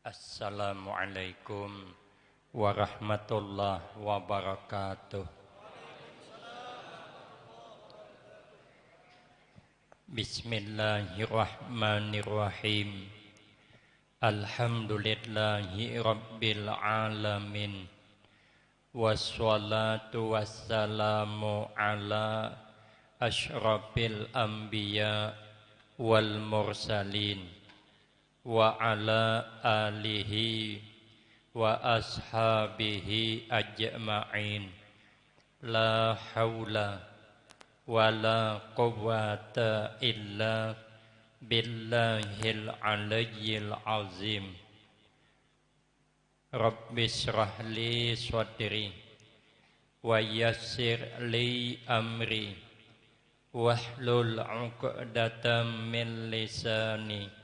Assalamualaikum warahmatullahi wabarakatuh. Bismillahirrahmanirrahim. Alhamdulillahi rabbil alamin. Wassalatu wassalamu ala asyrafil anbiya wal mursalin wa ala alihi wa ashabihi ajma'in. La hawla wa la quwwata illa billahil aliyyil azim. Rabbi shrah li sadri wa yassir li amri wahlul 'uqdatam min lisani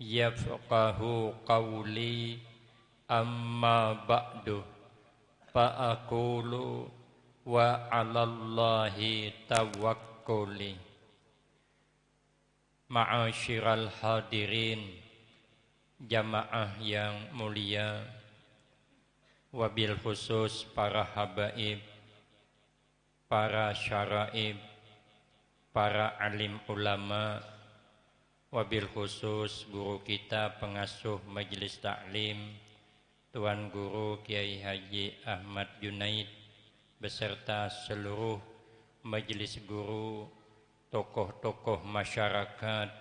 yafqahu qawli. Amma ba'du, fa'akulu wa 'alallahi tawakkuli. Ma'asyiral hadirin, jamaah yang mulia, wabil khusus para habaib, para syaraib, para alim ulama, wabil khusus guru kita pengasuh Majelis Taklim Tuan Guru Kiai Haji Ahmad Junaid beserta seluruh majelis guru, tokoh-tokoh masyarakat,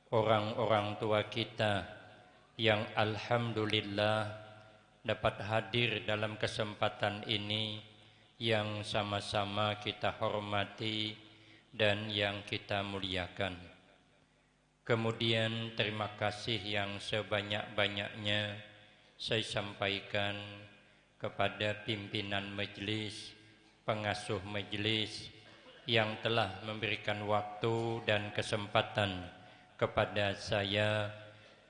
orang-orang tua kita yang alhamdulillah dapat hadir dalam kesempatan ini yang sama-sama kita hormati dan yang kita muliakan. Kemudian terima kasih yang sebanyak-banyaknya saya sampaikan kepada pimpinan majelis, pengasuh majelis yang telah memberikan waktu dan kesempatan kepada saya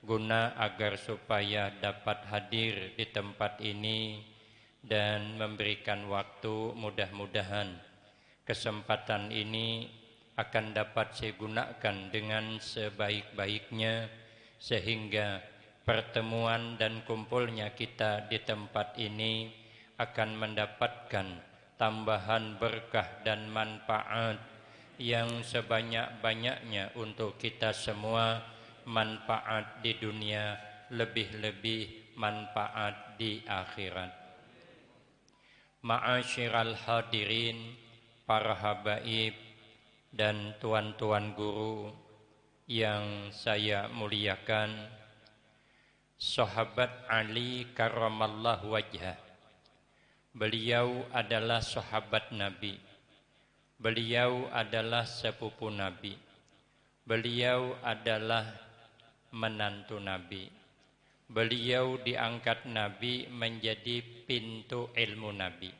guna agar supaya dapat hadir di tempat ini dan memberikan waktu. Mudah-mudahan kesempatan ini akan dapat saya gunakan dengan sebaik-baiknya sehingga pertemuan dan kumpulnya kita di tempat ini akan mendapatkan tambahan berkah dan manfaat yang sebanyak-banyaknya untuk kita semua, manfaat di dunia, lebih-lebih manfaat di akhirat. Ma'asyiral hadirin, para habaib dan tuan-tuan guru yang saya muliakan, sahabat Ali karramallahu wajhah, beliau adalah sahabat Nabi, beliau adalah sepupu Nabi, beliau adalah menantu Nabi, beliau diangkat Nabi menjadi pintu ilmu Nabi.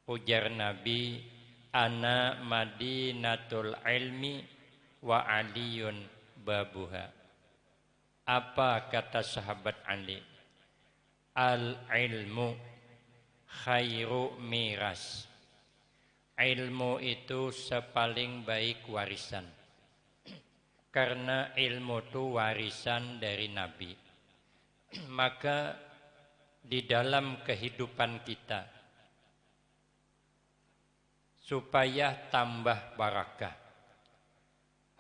Ujar Nabi, ana madinatul ilmi wa aliyun babuha. Apa kata sahabat Ali? Al ilmu khairu miras. Ilmu itu sepaling baik warisan. Karena ilmu itu warisan dari Nabi. Maka di dalam kehidupan kita, supaya tambah barakah,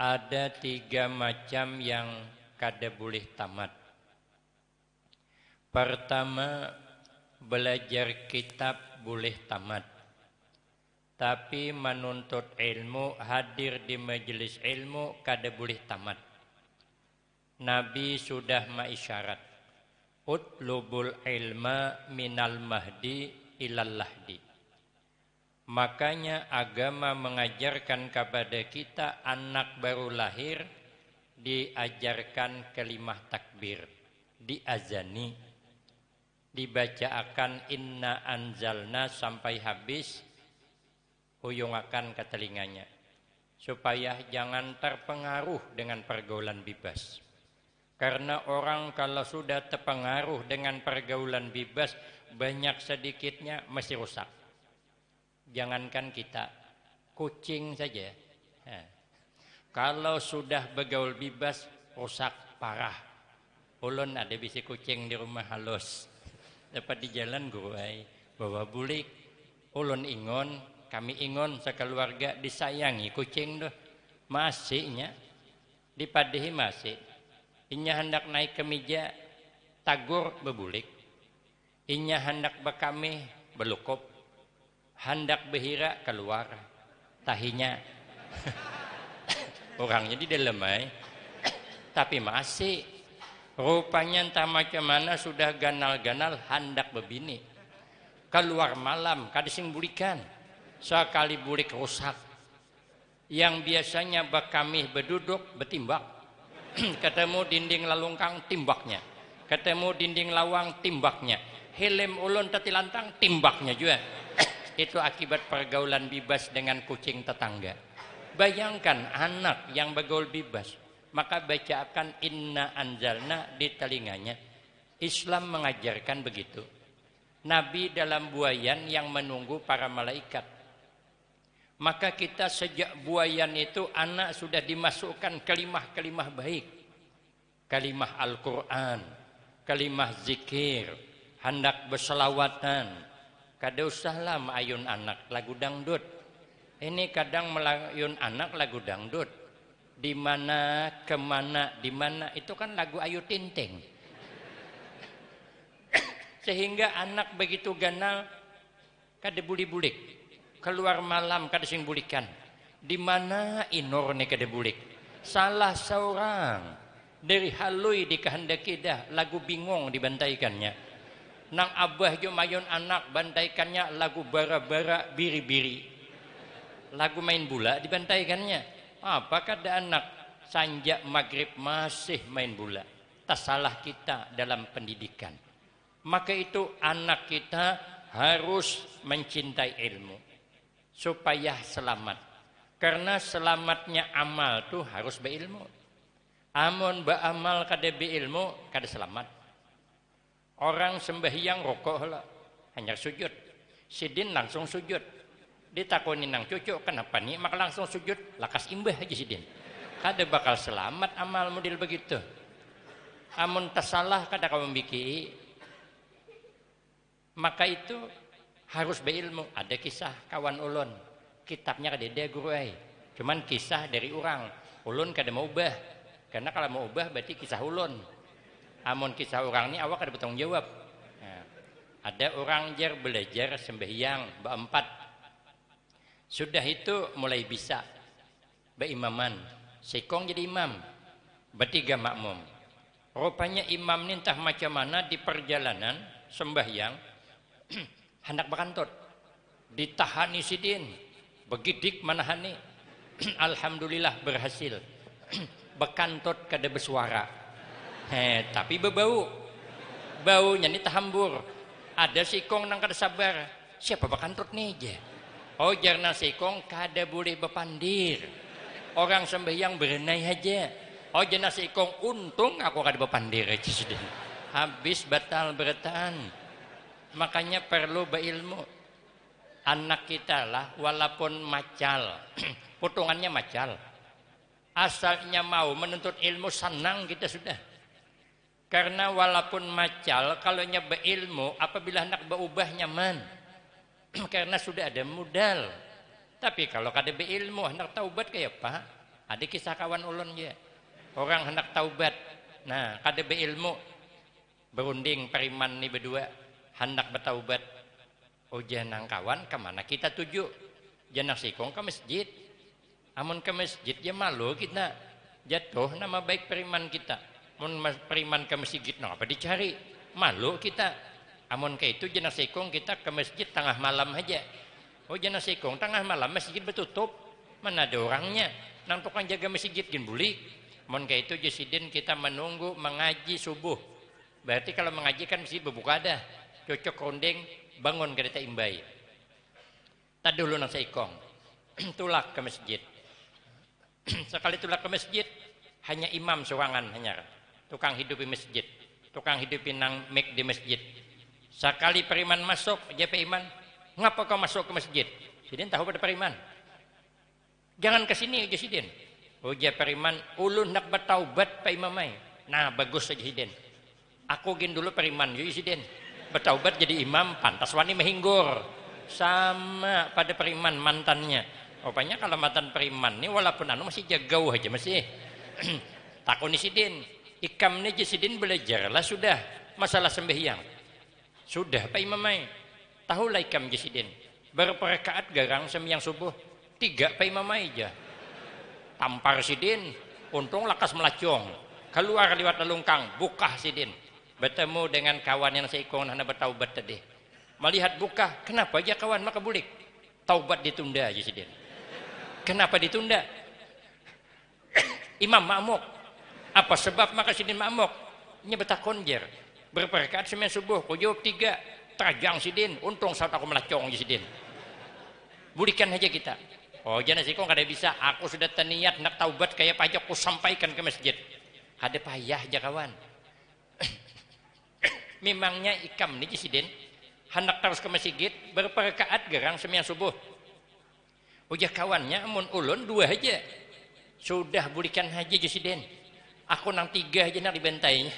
ada 3 macam yang kada boleh tamat. Pertama, belajar kitab boleh tamat, tapi menuntut ilmu, hadir di majelis ilmu kada boleh tamat. Nabi sudah mengisyarat, utlubul ilma minal mahdi ilal lahdi. Makanya agama mengajarkan kepada kita anak baru lahir diajarkan kalimah takbir, diazani, dibacaakan inna anzalna sampai habis, huyungakan ke telinganya supaya jangan terpengaruh dengan pergaulan bebas. Karena orang kalau sudah terpengaruh dengan pergaulan bebas, banyak sedikitnya mesti rusak. Jangankan kita, kucing saja. Kalau sudah bergaul bebas, rusak parah. Ulun ada bisi kucing di rumah halus. Dapat di jalan guru ai bawa bulik. Ulun ingon, kami ingon sekeluarga disayangi kucing doh. Masihnya dipadehi masih. Inya hendak naik ke meja tagur bebulik. Inya hendak bekami belukup. Hendak behira keluar. Tahinya orangnya di dalam ai. Tapi masih rupanya entah macam mana sudah ganal-ganal hendak bebini. Keluar malam kadising bulikan. Sekali bulik rusak. Yang biasanya bakami beduduk betimbak. Ketemu dinding lalungkang timbaknya. Ketemu dinding lawang timbaknya. Helm ulun tetilantang timbaknya juga. Itu akibat pergaulan bebas dengan kucing tetangga. Bayangkan anak yang bergaul bebas, maka bacakan inna anzalna di telinganya. Islam mengajarkan begitu. Nabi dalam buayan yang menunggu para malaikat. Maka kita sejak buayan itu anak sudah dimasukkan kalimah-kalimah baik. Kalimah Al-Quran, kalimah zikir, hendak berselawatan. Kada usahlah meayun anak lagu dangdut. Ini kadang melayun anak lagu dangdut. Di mana, kemana, di mana itu kan lagu Ayu Ting Ting. Sehingga anak begitu ganal kada bulik-bulik. Keluar malam kada sing bulikan. Di mana inor nih kada bulik. Salah seorang dari halui dikehendaki dah lagu bingong dibantaikannya. Nang abah jo mayon anak bantaikannya lagu bara-bara biri-biri. Lagu main bola dibantaikannya. Apa kata anak sanjak maghrib masih main bola. Tak salah kita dalam pendidikan. Maka itu anak kita harus mencintai ilmu supaya selamat. Karena selamatnya amal tuh harus berilmu. Amun beramal kada beilmu kada selamat. Orang sembahyang rokok lah, hanya sujud. Sidin langsung sujud. Ditakoni nang cucu, kenapa nih? Maka langsung sujud, lakas imbah aja sidin. Kada bakal selamat amal model begitu. Amun tersalah kada kau membiki. Maka itu harus berilmu. Ada kisah kawan ulun, kitabnya kada ada guru ai. Cuman kisah dari orang. Ulun kada mau ubah. Karena kalau mau ubah berarti kisah ulun. Amun kisah orang ini awak ada bertanggung jawab. Nah, ada orang jar belajar sembahyang berempat. Sudah itu mulai bisa berimaman. Sekong jadi imam. Bertiga makmum. Rupanya imam ini entah macam mana di perjalanan sembahyang hendak berkantut. Ditahani sidin. Begidik manahani. Alhamdulillah berhasil. Berkantut kada bersuara. Tapi berbau. Baunya ini tahambur. Ada sikong nang kada sabar. Siapa bakantut nih je? Oh jarna sikong kada boleh berpandir. Orang sembahyang berenai aja. Oh jarna sikong untung aku kada berpandir aja sudah. Habis batal bertaan. Makanya perlu berilmu. Anak kita lah walaupun macal. Potongannya macal. Asalnya mau menuntut ilmu senang kita sudah. Karena walaupun macal, kalau nyeba ilmu, apabila hendak berubah nyaman. Karena sudah ada modal. Tapi kalau kada berilmu, hendak taubat kayak apa? Ada kisah kawan ulun ya. Orang hendak taubat. Nah, kada berilmu. Berunding periman ni berdua. Hendak bertaubat. Oh janang kawan, kemana kita tuju? Janang sikong ke masjid. Amun ke masjid, ya malu kita. Jatuh nama baik periman kita. Amun periman ke masjid, nah apa dicari? Malu kita. Amun ke itu jenah sekong kita ke masjid tengah malam aja. Oh jenah sekong tengah malam masjid bertutup. Mana ada orangnya? Nang tukang jaga masjid gin bulik. Amun ke itu jasidin kita menunggu mengaji subuh. Berarti kalau mengaji kan masjid berbuka dah. Cocok runding bangun kereta imbai. Tak dulu nang sekong. Tulak ke masjid. Sekali tulak ke masjid hanya imam seorangan hanya. Tukang hidupi masjid, tukang hidupi nang mek di masjid. Sekali periman masuk, dia periman, ngapa kau masuk ke masjid? Sidin tahu pada periman. Jangan ke sini, Sidin. Oh dia periman, ulun nak bertaubat pak imamai. Nah bagus saja Sidin. Aku gin dulu periman yuk isiden. Bertaubat jadi imam pantas wani mehinggur. Sama pada periman mantannya. Rupanya kalau mantan periman ini walaupun anu masih jagau aja masih. Takun isiden. Ikam ni jisidin belajarlah sudah masalah sembahyang. Sudah Pak Imamai. Tahulah ikam jisidin. Berapa rakaat garang sembahyang subuh? 3 Pak Imamai aja. Tampar sidin. Untung lakas melacong. Keluar lewat lelungkang, buka sidin. Bertemu dengan kawan yang seikong hana bertaubat tadi. Melihat buka, kenapa aja kawan maka bulik? Taubat ditunda aja sidin. Kenapa ditunda? Imam makmuk. Apa sebab maka sidin makmuk? Ini betakonjer. Berperkaat sembahyang subuh, kau jawab 3. Terajang sidin, untung saat aku melacong aja sidin. Bulikan aja kita. Oh jangan sih kok kada bisa. Aku sudah teniat nak taubat kayak pajak aku sampaikan ke masjid. Ada payah aja kawan. Memangnya ikam nih jisidin hendak terus ke masjid berperkaat gerang sembahyang subuh. Ujah kawannya amun ulun 2 aja. Sudah bulikan haji jisidin. Aku nang 3 aja nak dibentainya.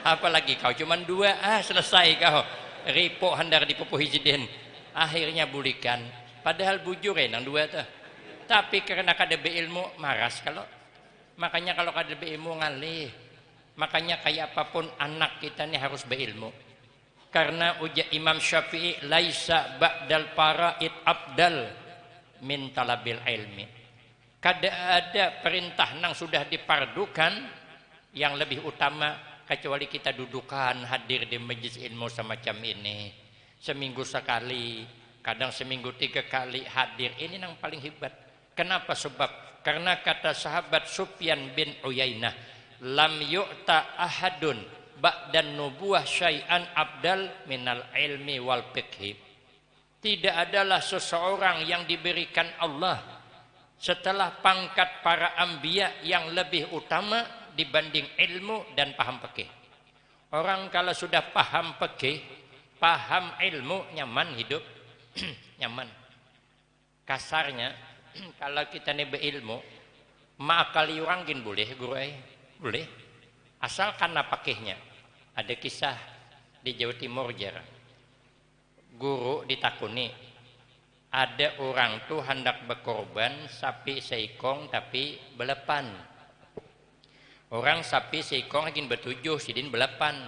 Apalagi kau cuman 2 selesai kau. Ripo hendak dipupuhi jidin. Akhirnya bulikan. Padahal bujur nang 2 tuh. Tapi karena kada beilmu maras kalau. Makanya kalau kada beilmu ngalih. Makanya kayak apapun anak kita ini harus berilmu. Karena ujar Imam Syafi'i laisa ba'dal faraid abdal min talabil ilmi. Kada ada perintah nang sudah dipardukan yang lebih utama kecuali kita dudukan hadir di majlis ilmu semacam ini. Seminggu sekali, kadang seminggu 3 kali hadir. Ini yang paling hebat. Kenapa? Sebab karena kata sahabat Sufyan bin Uyainah, lam yu'ta ahadun ba'dan nubuwah syai'an abdal minal ilmi wal fiqhi. Tidak adalah seseorang yang diberikan Allah setelah pangkat para anbiya yang lebih utama dibanding ilmu dan paham fikih. Orang kalau sudah paham fikih, paham ilmu, nyaman hidup. Nyaman. Kasarnya kalau kita nih berilmu, maakali orang gin boleh guru boleh. Asal karena pakihnya. Ada kisah di Jawa Timur jar. Guru ditakuni. Ada orang tuh hendak berkorban sapi seikong tapi belepan. Orang sapi seikong ingin bertujuh sidin belepan.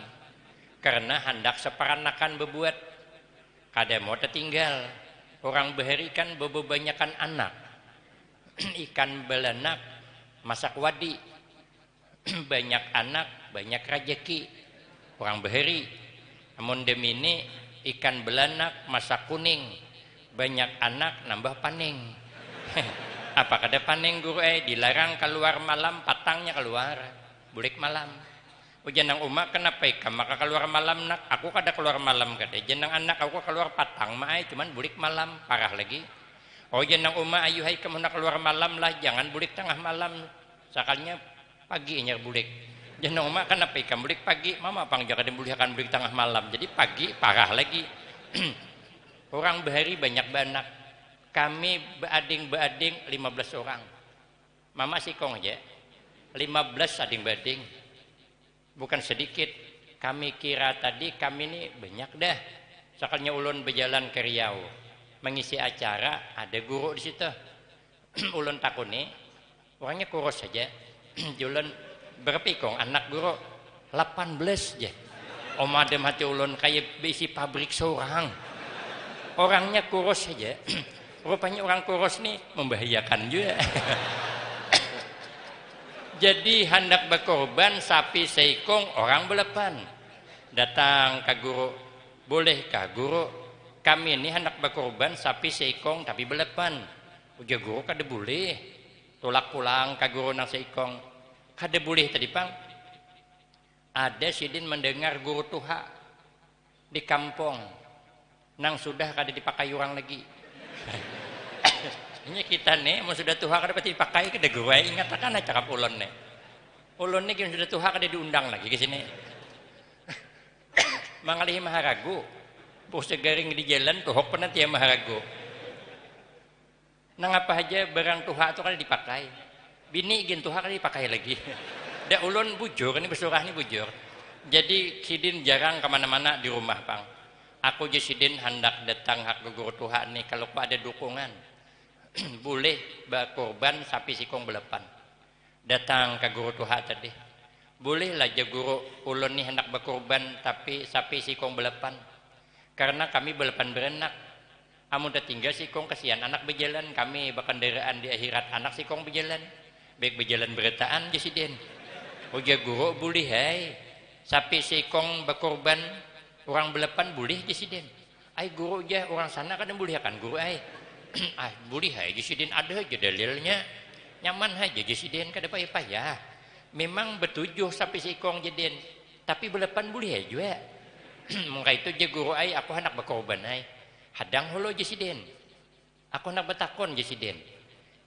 Karena hendak seperanakan berbuat. Kada mau tertinggal. Orang beherikan bebanyakan anak. Ikan belanak masak wadi. Banyak anak, banyak rejeki. Orang beheri. Namun demi ini ikan belanak masak kuning. Banyak anak nambah paning. Apa kada paning guru dilarang keluar malam, patangnya keluar. Bulik malam. Jenang umak kenapa ikam maka keluar malam nak? Aku kada keluar malam kada. Jenang anak aku keluar patang maai cuman bulik malam, parah lagi. Oh jenang umak ayu hai kamu nak keluar malam lah, jangan bulik tengah malam. Sakalnya pagi nyar bulik. Jenang umak kenapa ikam bulik pagi? Mama pang jangan dibulikan bulik tengah malam. Jadi pagi parah lagi. Orang bahari banyak banak. Kami beading-beading 15 orang. Mama sikong aja. 15 ading-beading. Bukan sedikit. Kami kira tadi kami ini banyak dah. Sakalnya ulun berjalan ke Riau. Mengisi acara, ada guru di situ. Ulun takuni, orangnya kurus saja. Ulun berpikong anak guru 18 aja. Om adem hati ulun kayak besi pabrik seorang. Orangnya kurus saja. Rupanya orang kurus nih membahayakan juga. Jadi hendak berkorban sapi seikong orang belepan. Datang ke guru, bolehkah guru kami ini hendak berkorban sapi seikong tapi belepan? Ujar guru kada boleh. Tolak pulang ke guru nang seikong. Kada boleh tadi pang. Ada sidin mendengar guru tuha di kampung. Nang sudah kada dipakai orang lagi. Ini kita nih mau sudah tuha kada pasti dipakai kada gue ingat kan cakap ulun nih. Ulun nih sudah tuha kada diundang lagi ke sini. Mangalih maharagu. Pusa garing di jalan tuhok pernah tiap maharagu. Nang apa aja barang tuha itu kada dipakai. Bini ingin tuha kada dipakai lagi. Da ulun bujur ini bersurah ini bujur. Jadi sidin jarang kemana-mana di rumah Bang. Aku je sidin hendak datang hak ke guru Tuhan nih kalau ada dukungan. Boleh berkorban sapi sikong belepan. Datang ke guru Tuhan tadi. Boleh lah je guru ulun nih hendak berkorban tapi sapi sikong belepan. Karena kami belepan berenak. Amun tertinggal sikong kasihan anak berjalan, kami berkendaraan di akhirat anak sikong berjalan. Baik berjalan beretaan je sidin. Uja guru boleh hai. Sapi sikong berkorban orang belepan boleh je sidin. Ai guru je orang sana kan boleh kan guru ai. Ah boleh hai je sidin ada je dalilnya. Nyaman aja je sidin kada payah-payah. Memang bertujuh sapi sikong jedin, tapi belepan boleh juga. Maka itu je guru ai aku hendak berkorban ai. Hadang holo je sidin. Aku hendak bertakon je sidin.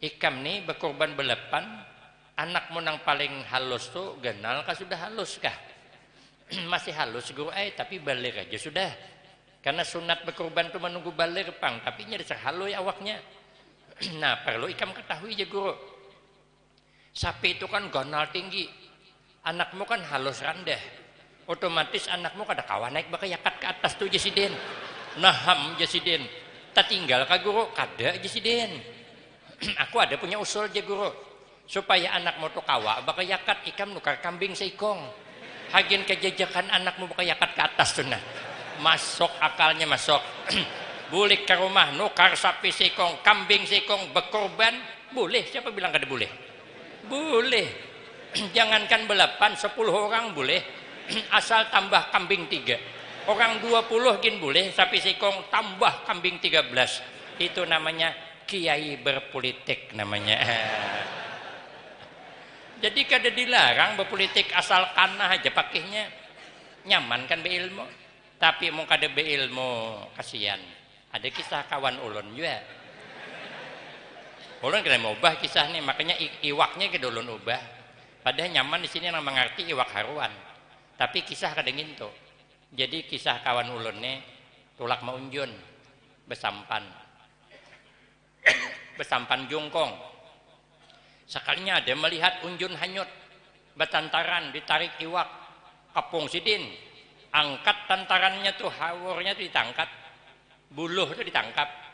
Ikam ni berkorban belepan, anakmu nang paling halus tu genal kah sudah halus kah? Masih halus guru ai tapi balik aja sudah. Karena sunat berkorban tu menunggu balik pang, tapi nya dasar halus awaknya. Nah, perlu ikam ketahui je guru. Sapi itu kan gonal tinggi. Anakmu kan halus rendah. Otomatis anakmu kada kawan naik bakal yakat ke atas tu jesidin. Naham jesidin. Tak tinggal ka guru kada jesidin. Aku ada punya usul je guru. Supaya anakmu tu kawa bakal yakat ikam nukar kambing seikong. Hagin kejajakan anakmu bakal yakat ke atas tu nah. Masuk akalnya masuk. Boleh ke rumah nukar sapi seikong, kambing seikong berkorban boleh. Siapa bilang kada boleh? Boleh. Jangankan belapan 10 orang boleh. Asal tambah kambing 3. Orang 20 gin boleh sapi sikong tambah kambing 13. Itu namanya kiai berpolitik namanya. Jadi kada dilarang berpolitik asal kanah aja pakainya. Nyaman kan beilmu. Tapi mau kada beilmu kasihan. Ada kisah kawan ulun juga. Ulun kena mau ubah kisah nih, makanya iwaknya ke ulun ubah. Padahal nyaman di sini yang mengerti iwak haruan. Tapi kisah kadang itu. Jadi kisah kawan ulun nih tulak maunjun besampan. Besampan jungkong. Sekalinya ada melihat unjun hanyut bertantaran ditarik iwak kapung sidin. Angkat tantarannya tuh hawurnya tuh ditangkap. Buluh itu ditangkap.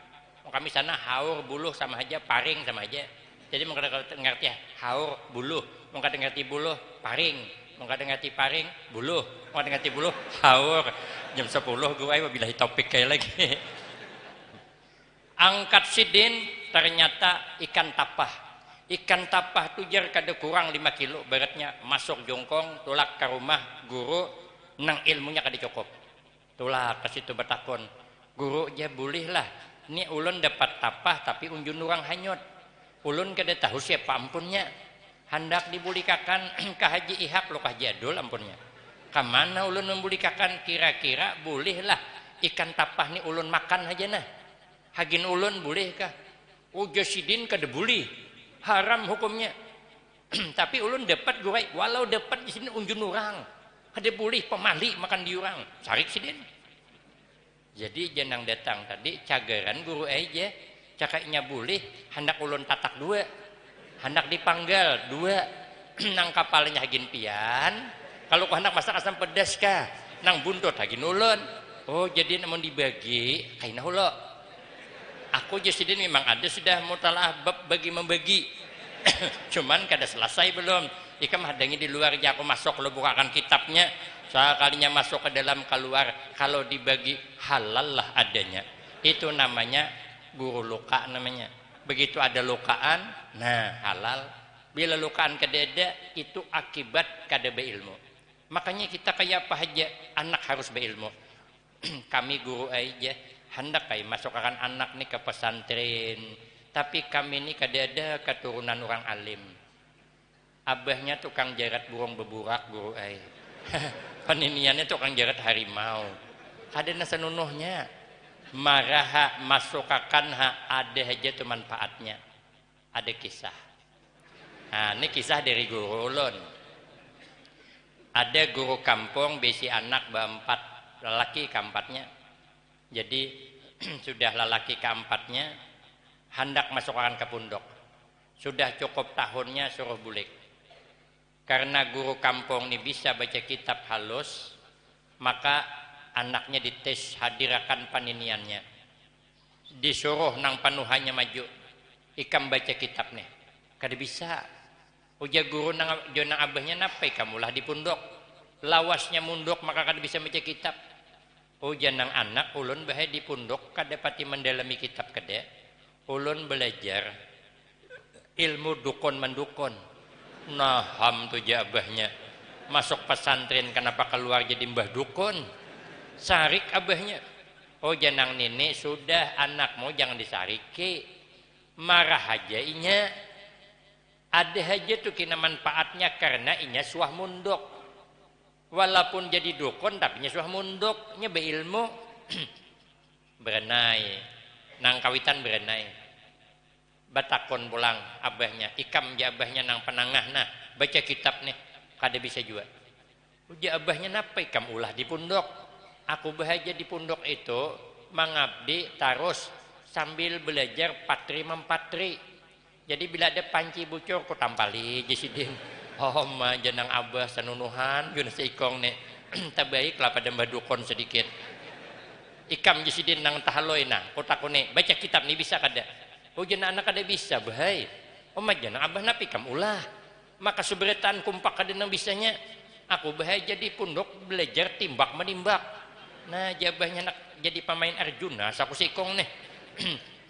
Kami sana haur buluh sama aja, paring sama aja. Jadi mau ngerti ya haur buluh, mau ngerti buluh paring, mau ngerti paring buluh, mau ngerti buluh haur. Jam 10 gue wabillahi topik kayak lagi. Angkat sidin ternyata ikan tapah. Ikan tapah tujar kada kurang 5 kilo beratnya, masuk jongkong, tulak ke rumah guru nang ilmunya kada cukup. Tulak ke situ bertakon. Guru aja boleh lah. Ini ulun dapat tapah tapi unjun orang hanyut. Ulun kada tahu siapa ampunnya. Hendak dibulikakan ke Haji Ihak lo ke Haji Adul ampunnya. Kamana ulun membulikakan kira-kira bolehlah ikan tapah ni ulun makan aja nah. Hagin ulun boleh kah? Uja sidin kada boleh. Haram hukumnya. Tapi ulun dapat gurai walau dapat di sini unjun orang. Kada boleh pemali makan di orang. Sarik sidin. Jadi jenang datang tadi cagaran guru aja cakainya boleh hendak ulun tatak 2 hendak dipanggal 2 nang kapalnya hagin pian kalau ku hendak masak asam pedas kah nang buntut hagin ulun. Oh jadi namun dibagi kaina hulo aku jadi memang ada sudah mutalaah bab bagi membagi cuman kada selesai belum ikam hadangi di luar aja aku masuk lo bukakan kitabnya. Sekalinya masuk ke dalam keluar kalau dibagi halal lah adanya. Itu namanya guru luka namanya. Begitu ada lukaan, nah halal. Bila lukaan kedada itu akibat kada beilmu. Makanya kita kayak apa aja anak harus beilmu. Kami guru aja hendak kayak masukkan anak nih ke pesantren. Tapi kami ini kada ada keturunan orang alim. Abahnya tukang jarat burung beburak guru ai. Peniniannya tukang jarat harimau. Ada nasanunuhnya. Marah masukakan ada aja tuh manfaatnya. Ada kisah. Nah, ini kisah dari guru ulun. Ada guru kampung besi anak berempat, lelaki keempatnya. Jadi sudah lelaki keempatnya hendak masukkan ke pondok. Sudah cukup tahunnya suruh bulik. Karena guru kampung ini bisa baca kitab halus, maka anaknya dites hadirakan paniniannya, disuruh nang panuhannya maju ikam baca kitab nih kada bisa. Uja guru nang jonang abahnya napai kamulah di pundok lawasnya munduk maka kada bisa baca kitab. Uja nang anak ulun bahaya di pundok kada pati mendalami kitab kada, ulun belajar ilmu dukun mendukun. Naham tuh abahnya masuk pesantren kenapa keluar jadi mbah dukun, sarik abahnya. Oh janang nini sudah anakmu jangan disariki, marah aja inya, ada aja tuh kina manfaatnya karena inya suah munduk, walaupun jadi dukun tapi inya suah munduk, nya beilmu. Berenai nang kawitan berenai batakon pulang abahnya ikam ja abahnya nang penangah nah baca kitab nih kada bisa juga. Uja abahnya napa ikam ulah di pundok, aku bahagia di pundok itu mengabdi terus sambil belajar patri mempatri, jadi bila ada panci bucur ku tampali jisidin. Oh ma jenang abah sanunuhan yun seikong nih tabaik lah pada mbah dukun sedikit ikam jisidin nang tahaloy nah ku takune baca kitab nih bisa kada. Oh jana anak kada bisa bahai. Oh majana abah napi kam ulah. Maka subretan kumpak kada nang bisanya. Aku bahai jadi pundok belajar timbak menimbak. Nah jabahnya nak jadi pemain Arjuna saku sikong nih.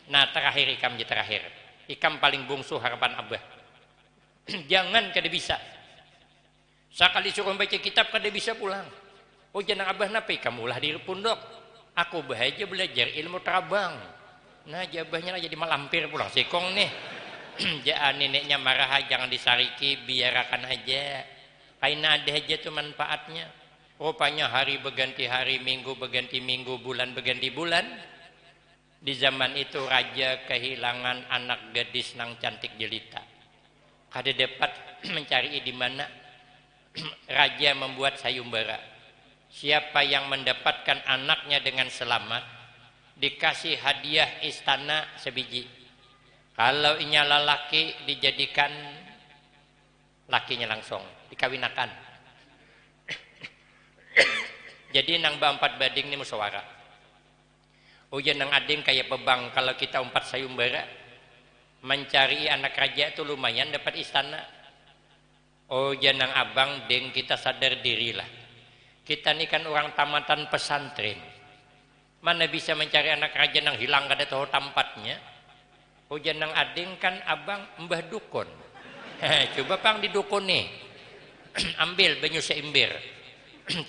Nah terakhir ikam je terakhir. Ikam paling bungsu harapan abah. Jangan kada bisa. Sekali suruh baca kitab kada bisa pulang. Oh jana abah napi kam ulah di pundok. Aku bahai je belajar ilmu terabang. Nah jabahnya jadi malampir pulang sikong nih. Jaan neneknya marah jangan disariki biarkan aja, karena ada aja tuh manfaatnya. Rupanya hari berganti hari, minggu berganti minggu, bulan berganti bulan. Di zaman itu raja kehilangan anak gadis nang cantik jelita, kada dapat mencari di mana. Raja membuat sayembara, siapa yang mendapatkan anaknya dengan selamat dikasih hadiah istana sebiji. Kalau inya lelaki dijadikan lakinya langsung dikawinakan. Jadi nang empat bading ini musyawarah. Ujian nang ading kayak bebang kalau kita umpat sayembara mencari anak raja itu lumayan dapat istana. Ujian nang abang deng kita sadar dirilah. Kita ini kan orang tamatan pesantren. Mana bisa mencari anak raja nang hilang kada tahu tempatnya. Hujan nang ading kan abang mbah dukun. Coba pang di dukun nih. Ambil banyu seimbir.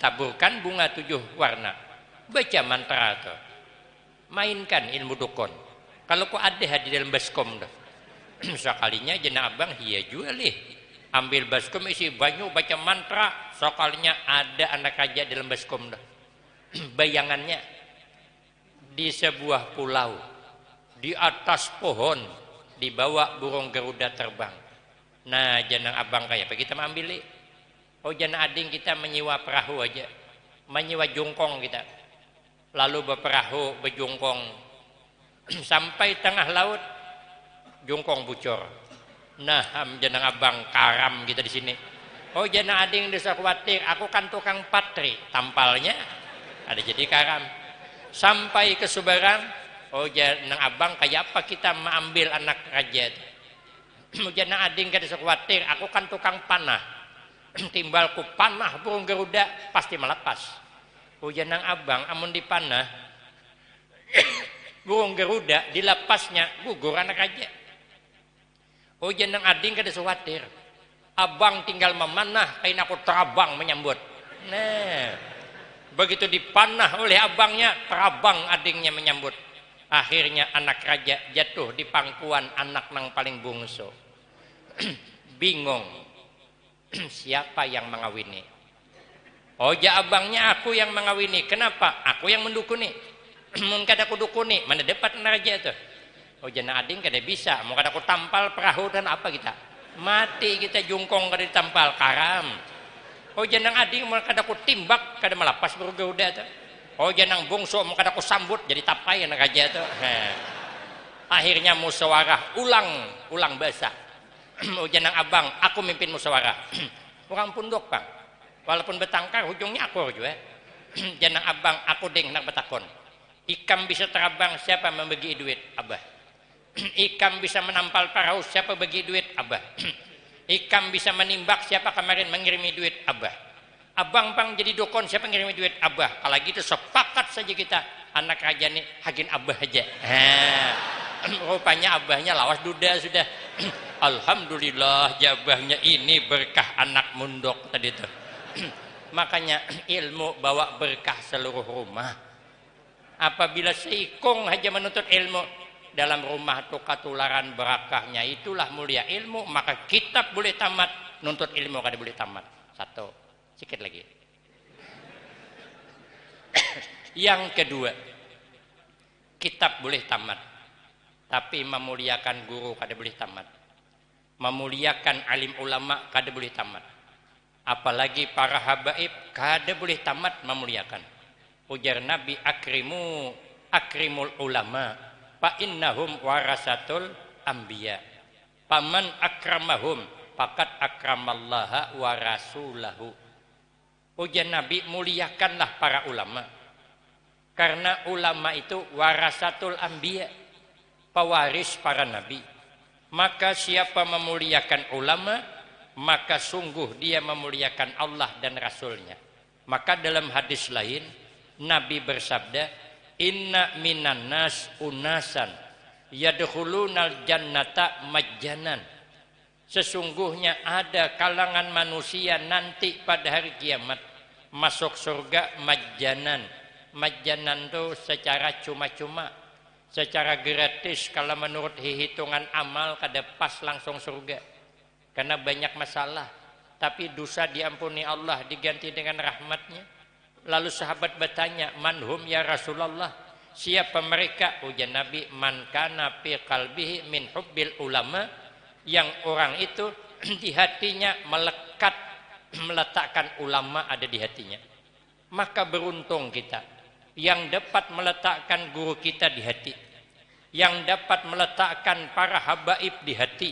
Taburkan bunga 7 warna. Baca mantra tuh. Mainkan ilmu dukun. Kalau kok ada di dalam baskom dah. Sekalinya jenang abang iya jual nih. Ambil baskom isi banyu baca mantra. Sekalinya ada anak raja dalam baskom dah. Bayangannya di sebuah pulau, di atas pohon, dibawa burung Garuda terbang. Nah, janang abang kayak apa kita ambil. Oh, janang ading kita menyewa perahu aja, menyewa jungkong kita. Lalu berperahu berjungkong sampai tengah laut, jungkong bucor. Nah, janang abang karam kita di sini. Oh, janang ading desa khawatir, aku kan tukang patri, tampalnya ada jadi karam. Sampai ke Subarang, oh janang abang kayak apa kita mengambil anak raja. Janang ading kada sekhawatir, aku kan tukang panah. Timbalku panah burung Garuda pasti melepas. Oh janang abang amun dipanah burung Garuda dilepasnya gugur anak raja. Oh janang ading kada sekhawatir. Abang tinggal memanah, kain aku terabang menyambut. Nah, begitu dipanah oleh abangnya, terabang adingnya menyambut. Akhirnya anak raja jatuh di pangkuan anak nang paling bungsu. Bingung siapa yang mengawini. Oh ja abangnya aku yang mengawini. Kenapa? Aku yang mendukuni. Mun kada aku dukuni, mana dapat anak raja itu. Oh jana ading kada bisa. Mau kada aku tampal perahu dan apa kita? Mati kita jungkong kada ditampal karam. Oh janang ading mau kada ku timbak kada melepas burung Garuda tuh. Oh janang bungsu mau kada ku sambut jadi tapai anak raja tuh. Akhirnya musyawarah ulang bahasa. Oh janang abang aku mimpin musyawarah. orang pundok bang walaupun betangkar ujungnya akur juga jangan abang aku deng nak betakon ikam bisa terabang siapa membagi duit abah ikam bisa menampal perahu siapa bagi duit abah ikam bisa menimbak siapa kemarin mengirimi duit abah abang bang jadi dokon siapa ngirimi duit abah kalau gitu sepakat saja kita anak raja nih hagin abah aja rupanya abahnya lawas duda sudah alhamdulillah jabahnya ini berkah anak mundok tadi tuh makanya ilmu bawa berkah seluruh rumah apabila seikung aja menuntut ilmu dalam rumah tuh ketularan berakahnya itulah mulia ilmu maka kitab boleh tamat nuntut ilmu kada boleh tamat satu sedikit lagi yang kedua kitab boleh tamat tapi memuliakan guru kada boleh tamat memuliakan alim ulama kada boleh tamat apalagi para habaib kada boleh tamat memuliakan ujar Nabi akrimul ulama fa innahum warasatul anbiya paman akramahum faqad akramallaha wa rasulahu ujar Nabi muliakanlah para ulama karena ulama itu warasatul anbiya pewaris para nabi maka siapa memuliakan ulama maka sungguh dia memuliakan Allah dan Rasulnya maka dalam hadis lain Nabi bersabda inna minan nas unasan yadkhulunal jannata majjanan sesungguhnya ada kalangan manusia nanti pada hari kiamat masuk surga majjanan majjanan itu secara cuma-cuma secara gratis kalau menurut hitungan amal kada pas langsung surga karena banyak masalah tapi dosa diampuni Allah diganti dengan rahmatnya lalu sahabat bertanya manhum ya Rasulullah siapa mereka ujar Nabi man kana fi qalbihi min hubbil ulama yang orang itu di hatinya meletakkan ulama ada di hatinya maka beruntung kita yang dapat meletakkan guru kita di hati yang dapat meletakkan para habaib di hati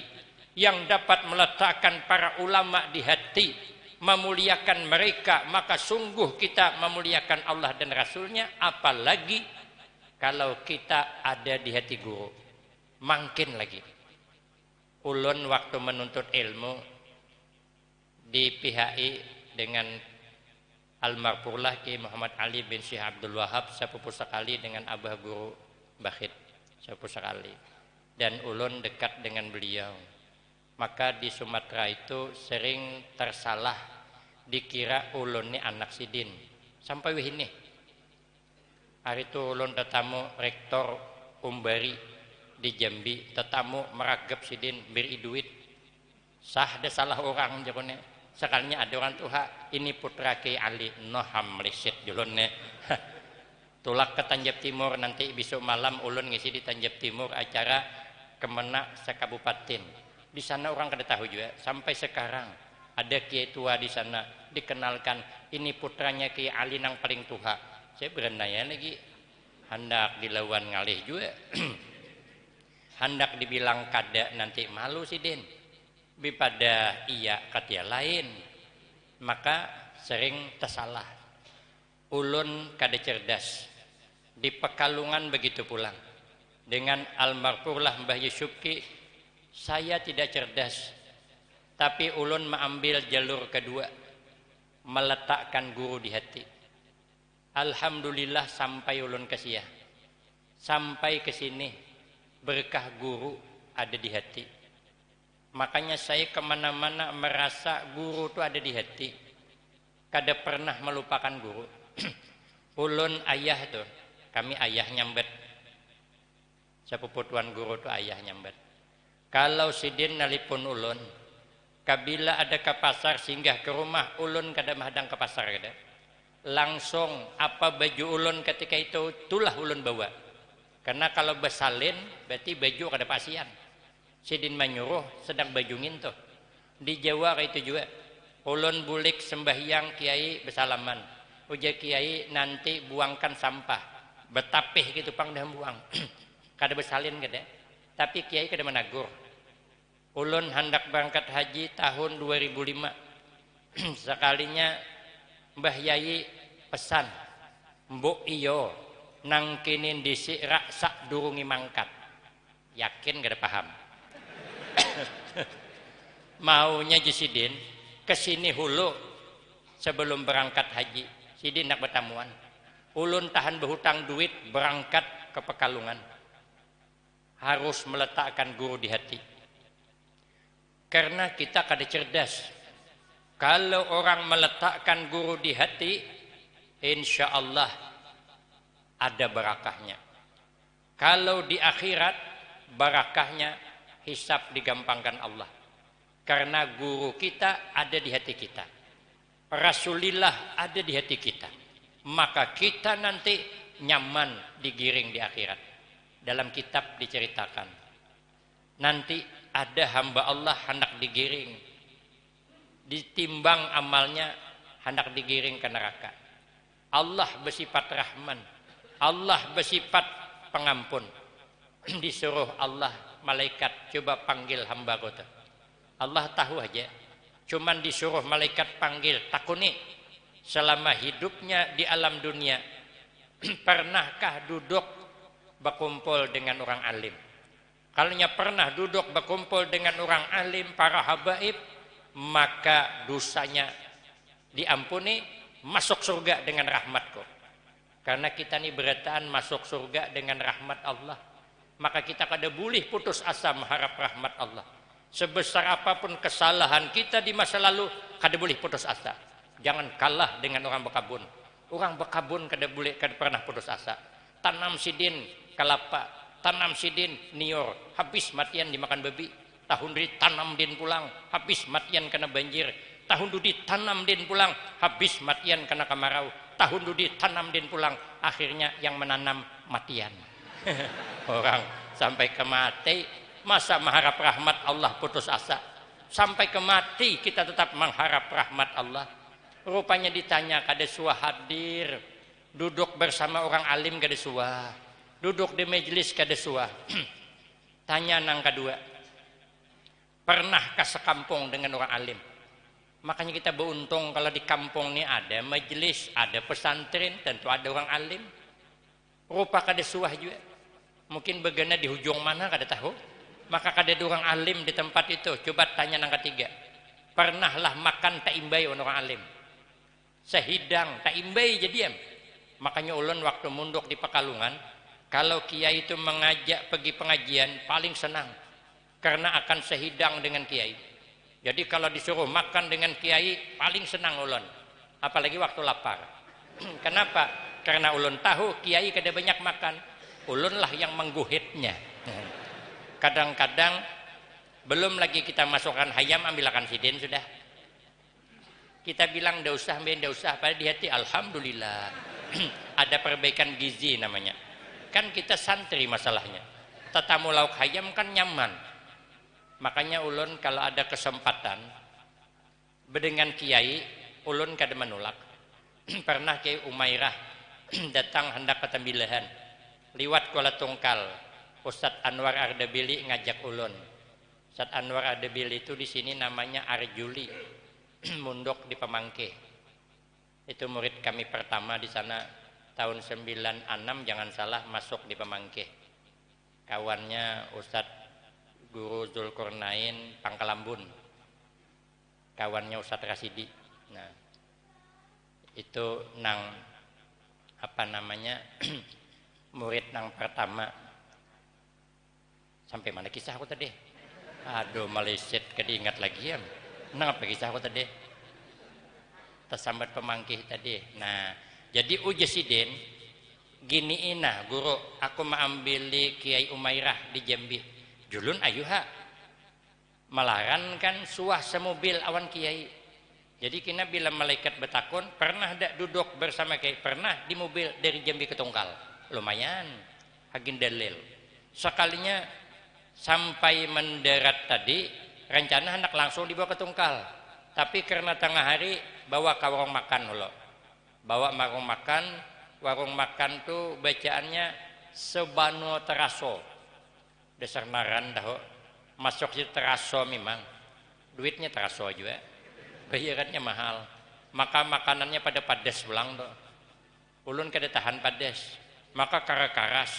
yang dapat meletakkan para ulama di hati memuliakan mereka maka sungguh kita memuliakan Allah dan Rasulnya apalagi kalau kita ada di hati guru makin lagi ulun waktu menuntut ilmu di PHI dengan almarhumlah Ki Muhammad Ali bin Syekh Abdul Wahab sepupu sekali dengan abah guru Bakhit sepupu sekali dan ulun dekat dengan beliau maka di Sumatera itu sering tersalah dikira ulun ini anak sidin sampai ini hari itu ulun tetamu rektor Umbari di Jambi tetamu meragap sidin beri duit sah ada salah orang jadinya sekalinya ada orang tuha ini putra Ki Ali noham lisit julunnya tulak ke Tanjab Timur nanti besok malam ulun ngisi di Tanjab Timur acara kemenak sekabupaten di sana orang kada tahu juga sampai sekarang ada kiai tua di sana dikenalkan ini putranya Kiai Ali nang paling tua saya berenaya lagi hendak dilawan ngalih juga hendak dibilang kada nanti malu sih din pada iya katia lain maka sering tersalah ulun kada cerdas di Pekalungan begitu pulang dengan almarhumlah Mbah Yusufki saya tidak cerdas tapi ulun mengambil jalur kedua meletakkan guru di hati alhamdulillah sampai ulun ke sia sampai ke sini berkah guru ada di hati makanya saya kemana-mana merasa guru itu ada di hati kada pernah melupakan guru ulun ayah tuh kami ayah nyambet sepupu tuan guru tuh ayah nyambet kalau sidin nalipun ulun kabila ada ke pasar singgah ke rumah ulun kada mahadang ke pasar kada langsung apa baju ulun ketika itu itulah ulun bawa karena kalau besalin berarti baju kada pasian sidin menyuruh sedang baju ngintuh di Jawa itu juga ulun bulik sembahyang kiai besalaman ujar kiai nanti buangkan sampah betapih gitu pang dah buang kada besalin kada tapi kiai kada menagur ulun hendak berangkat haji tahun 2005 Sekalinya Mbah Yai pesan, mbok iyo nangkinin disik rak sak durungi mangkat. Yakin gak ada paham? Maunya Jisidin kesini hulu sebelum berangkat haji. Sidin nak bertamuan. Ulun tahan berhutang duit berangkat ke Pekalongan. Harus meletakkan guru di hati. Karena kita kada cerdas. Kalau orang meletakkan guru di hati, insya Allah ada barakahnya. Kalau di akhirat, barakahnya hisab digampangkan Allah. Karena guru kita ada di hati kita. Rasulullah ada di hati kita. Maka kita nanti nyaman digiring di akhirat. Dalam kitab diceritakan. Nanti ada hamba Allah hendak digiring. Ditimbang amalnya hendak digiring ke neraka. Allah bersifat Rahman. Allah bersifat pengampun. Disuruh Allah malaikat coba panggil hamba kota. Allah tahu aja. Cuman disuruh malaikat panggil takuni selama hidupnya di alam dunia pernahkah duduk berkumpul dengan orang alim? Kalau pernah duduk berkumpul dengan orang alim, para habaib, maka dosanya diampuni, masuk surga dengan rahmatku. Karena kita ini berataan masuk surga dengan rahmat Allah, maka kita kada boleh putus asa mengharap rahmat Allah. Sebesar apapun kesalahan kita di masa lalu, kada boleh putus asa. Jangan kalah dengan orang bekabun. Orang bekabun kada boleh, kada pernah putus asa. Tanam sidin kelapa, tanam sidin nior, habis matian dimakan babi. Tahun di tanam din pulang, habis matian kena banjir. Tahun di tanam din pulang, habis matian kena kemarau. Tahun di tanam din pulang, akhirnya yang menanam matian. Orang sampai ke mati, masa mengharap rahmat Allah putus asa? Sampai ke mati kita tetap mengharap rahmat Allah. Rupanya ditanya kada suah hadir, duduk bersama orang alim kada suah, duduk di majelis kada suah. Tanya nang kedua, pernahkah sekampung dengan orang alim? Makanya kita beruntung kalau di kampung ini ada majelis, ada pesantren, tentu ada orang alim. Rupa kada suah juga. Mungkin begana di hujung mana kada tahu. Maka kada ada orang alim di tempat itu. Coba tanya nang ketiga. Pernahlah makan tak imbai orang alim? Sehidang tak imbai jadi diam. Makanya ulun waktu munduk di Pekalongan, kalau kiai itu mengajak pergi pengajian paling senang. Karena akan sehidang dengan kiai. Jadi kalau disuruh makan dengan kiai paling senang ulun. Apalagi waktu lapar. Kenapa? Karena ulun tahu kiai kada banyak makan. Ulunlah yang mengguhitnya. Kadang-kadang belum lagi kita masukkan hayam, ambilkan sidin sudah. Kita bilang ndak usah, ndak usah. Pada di hati alhamdulillah. Ada perbaikan gizi namanya. Kan kita santri masalahnya. Tetamu lauk hayam kan nyaman. Makanya ulun kalau ada kesempatan berdengan kiai, ulun kada menolak. Pernah Kiai Umairah datang hendak ke Tembilahan, liwat Kuala Tungkal. Ustadz Anwar Ardebili ngajak ulun. Ustadz Anwar Ardebili itu di sini namanya Arjuli, munduk di Pemangke. Itu murid kami pertama di sana tahun 96, jangan salah, masuk di Pemangke. Kawannya Ustadz Guru Zulkarnain Pangkalambun, kawannya Ustadz Rasidi. Nah, itu nang apa namanya murid nang pertama. Sampai mana kisah aku tadi? Aduh, meleset kediingat lagi ya. Nang apa kisah aku tadi? Tersambat Pemangkih tadi. Nah, jadi uji sidin gini ina guru, aku mengambil Kiai Umairah di Jambi. Julun ayuha malaran kan suah semobil awan kiai. Jadi kina bila malaikat betakun, pernah dak duduk bersama kiai? Pernah di mobil dari Jambi ke Tungkal. Lumayan hagin dalil. Sekalinya sampai mendarat tadi, rencana hendak langsung dibawa ke Tungkal. Tapi karena tengah hari bawa ke warung makan lo. Bawa warung makan tuh bacaannya Sebano Teraso. Dasar naran dah masuk situ teraso memang duitnya teraso juga. bayarannya mahal, maka makanannya pada padas pulang tuh. Ulun kada tahan padas, maka karas.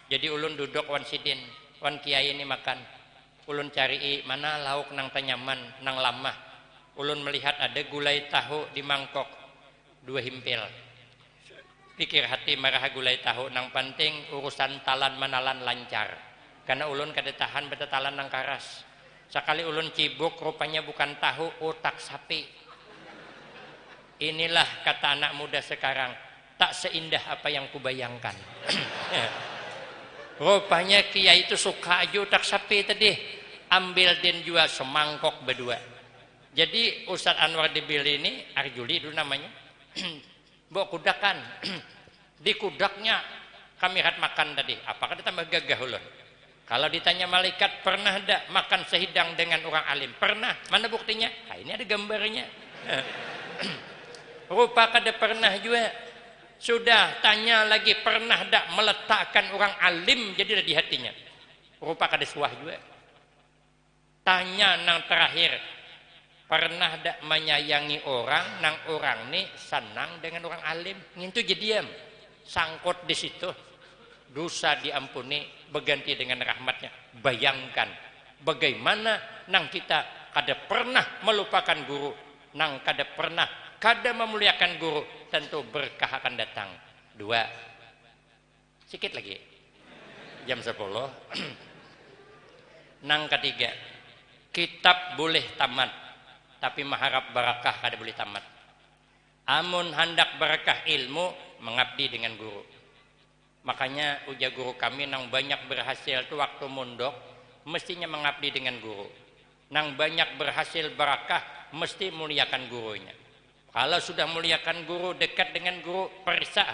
Jadi ulun duduk wan sidin, wan kiai ini makan. Ulun cari mana lauk nang tanyaman, nang lamah. Ulun melihat ada gulai tahu di mangkok 2 himpil. Pikir hati marah gulai tahu nang penting urusan talan manalan lancar. Karena ulun kada tahan betetalan nang karas. Sekali ulun cibuk rupanya bukan tahu, otak sapi. Inilah kata anak muda sekarang, tak seindah apa yang kubayangkan. Rupanya kiai itu suka aja otak sapi tadi. Ambil dan jual semangkok berdua. Jadi Ustadz Anwar Dibil ini, Arjuli dulu namanya, bawa kudakan. Di kudaknya kami lihat makan tadi. Apakah ditambah gagah ulun? Kalau ditanya malaikat, pernah ada makan sehidang dengan orang alim? Pernah. Mana buktinya? Nah, ini ada gambarnya. Rupa kada pernah juga. Sudah tanya lagi, pernah ada meletakkan orang alim jadi di hatinya? Rupa kada suah juga. Tanya nang terakhir, pernah ada menyayangi orang nang orang nih senang dengan orang alim? Ngintu jadi diam. Sangkut di situ. Dosa diampuni berganti dengan rahmatnya. Bayangkan bagaimana nang kita kada pernah melupakan guru, nang kada pernah kada memuliakan guru, tentu berkah akan datang. 2 sikit lagi jam 10. Nang ketiga, kitab boleh tamat tapi mengharap barakah kada boleh tamat. Amun hendak barakah ilmu, mengabdi dengan guru. Makanya ujar guru kami nang banyak berhasil tu waktu mondok mestinya mengabdi dengan guru. Nang banyak berhasil barakah mesti muliakan gurunya. Kalau sudah muliakan guru, dekat dengan guru, periksa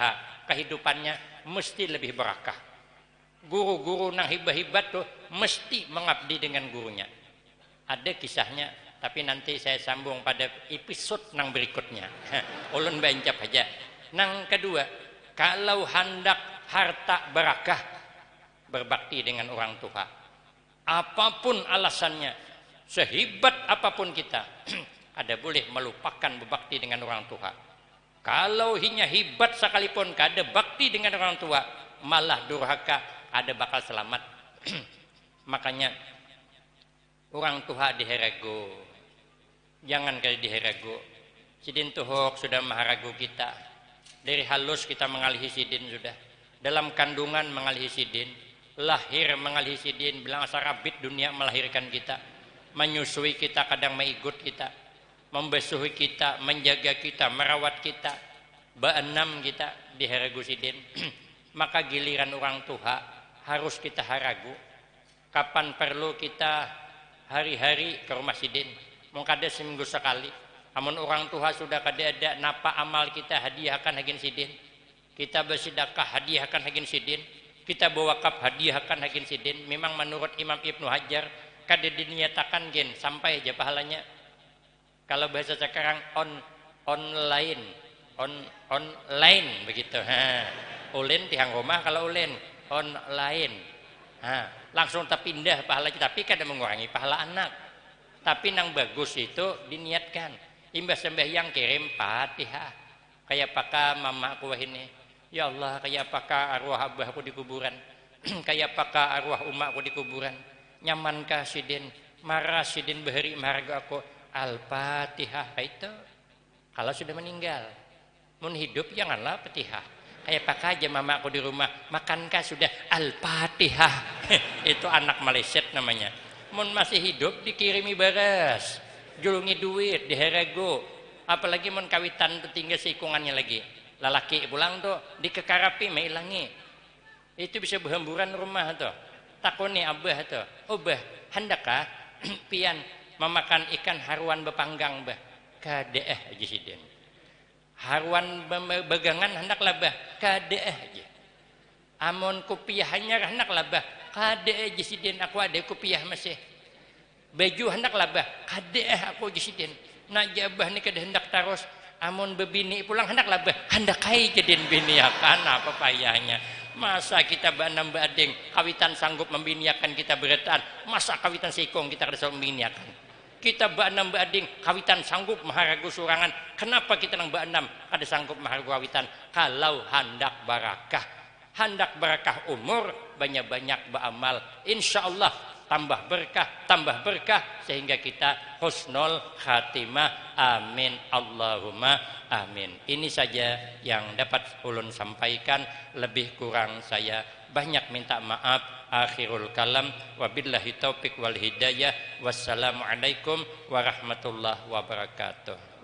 kehidupannya mesti lebih barakah. Guru-guru nang hibah-hibat tuh mesti mengabdi dengan gurunya. Ada kisahnya, tapi nanti saya sambung pada episode nang berikutnya. Ulun bancap aja. Nang kedua, kalau hendak harta barakah, berbakti dengan orang tua. Apapun alasannya, sehebat apapun kita, ada boleh melupakan berbakti dengan orang tua. Kalau hanya hebat sekalipun kada bakti dengan orang tua, malah durhaka, ada bakal selamat. Makanya orang tua diherago. Jangan kali diherago. Sidin tuhok sudah maharago kita. Dari halus kita mengalihi sidin sudah. Dalam kandungan mengalihi sidin, lahir mengalihi sidin, bilang asal rabit dunia melahirkan kita, menyusui kita, kadang mengikut kita, membasuhi kita, menjaga kita, merawat kita, beenam kita di haragu sidin. Maka giliran orang tua harus kita haragu. Kapan perlu kita hari-hari ke rumah sidin, mungkin ada seminggu sekali. Amun orang tua sudah kada ada napa amal kita hadiahkan hagin sidin. Kita bersedekah hadiahkan hagin sidin, kita berwakaf hadiahkan hagin sidin. Memang menurut Imam Ibnu Hajar kada dinyatakan gen sampai aja pahalanya. Kalau bahasa sekarang online begitu. Ulin tihang rumah, kalau ulin online. Langsung terpindah pahala kita, tapi kada mengurangi pahala anak. Tapi nang bagus itu diniatkan. Imbas sembahyang kirim Fatihah. Kayak apakah mamaku ini? Ya Allah, kayak apakah arwah abahku di kuburan? Kayak apakah arwah umakku di kuburan? Nyamankah sidin? Marah sidin beheri marga aku. Al-Fatihah. Itu kalau sudah meninggal. Mun hidup janganlah Fatihah. Kayak apakah aja mamaku di rumah? Makankah sudah Al-Fatihah? Itu anak meleset namanya. Mun masih hidup dikirimi beras, julungi duit, diherago. Apalagi mun kawitan tinggal seikungannya lagi. Lalaki pulang tuh dikekarapi mailangi. Itu bisa berhamburan rumah tuh. Takuni abah tuh, "Obah, hendakkah pian memakan ikan haruan bepanggang bah?" Kadeeh aja sidin. Haruan begangan hendaklah bah, kadeeh aja. Amun kupiahnya hendaklah bah, kadeeh aja sidin. Aku ada kupiah masih. Baju hendaklah bah, kadeeh aku aja sidin. Nak jabah ni kada hendak terus. Amun bebini pulang hendaklah bah, hendak kai jadin biniakan apa payahnya. Masa kita banam bading kawitan sanggup membiniakan kita beretan, masa kawitan sikong kita kada membiniakan. kita ba'nam ba'ding kawitan sanggup maharagu surangan. Kenapa kita nang ba'nam ada sanggup maharagu kawitan? Kalau hendak barakah umur, banyak-banyak beramal, insya Allah tambah berkah sehingga kita husnul khatimah. Amin Allahumma amin. Ini saja yang dapat ulun sampaikan, lebih kurang saya banyak minta maaf. Akhirul kalam, wabillahi taufik wal hidayah. Wassalamualaikum warahmatullahi wabarakatuh.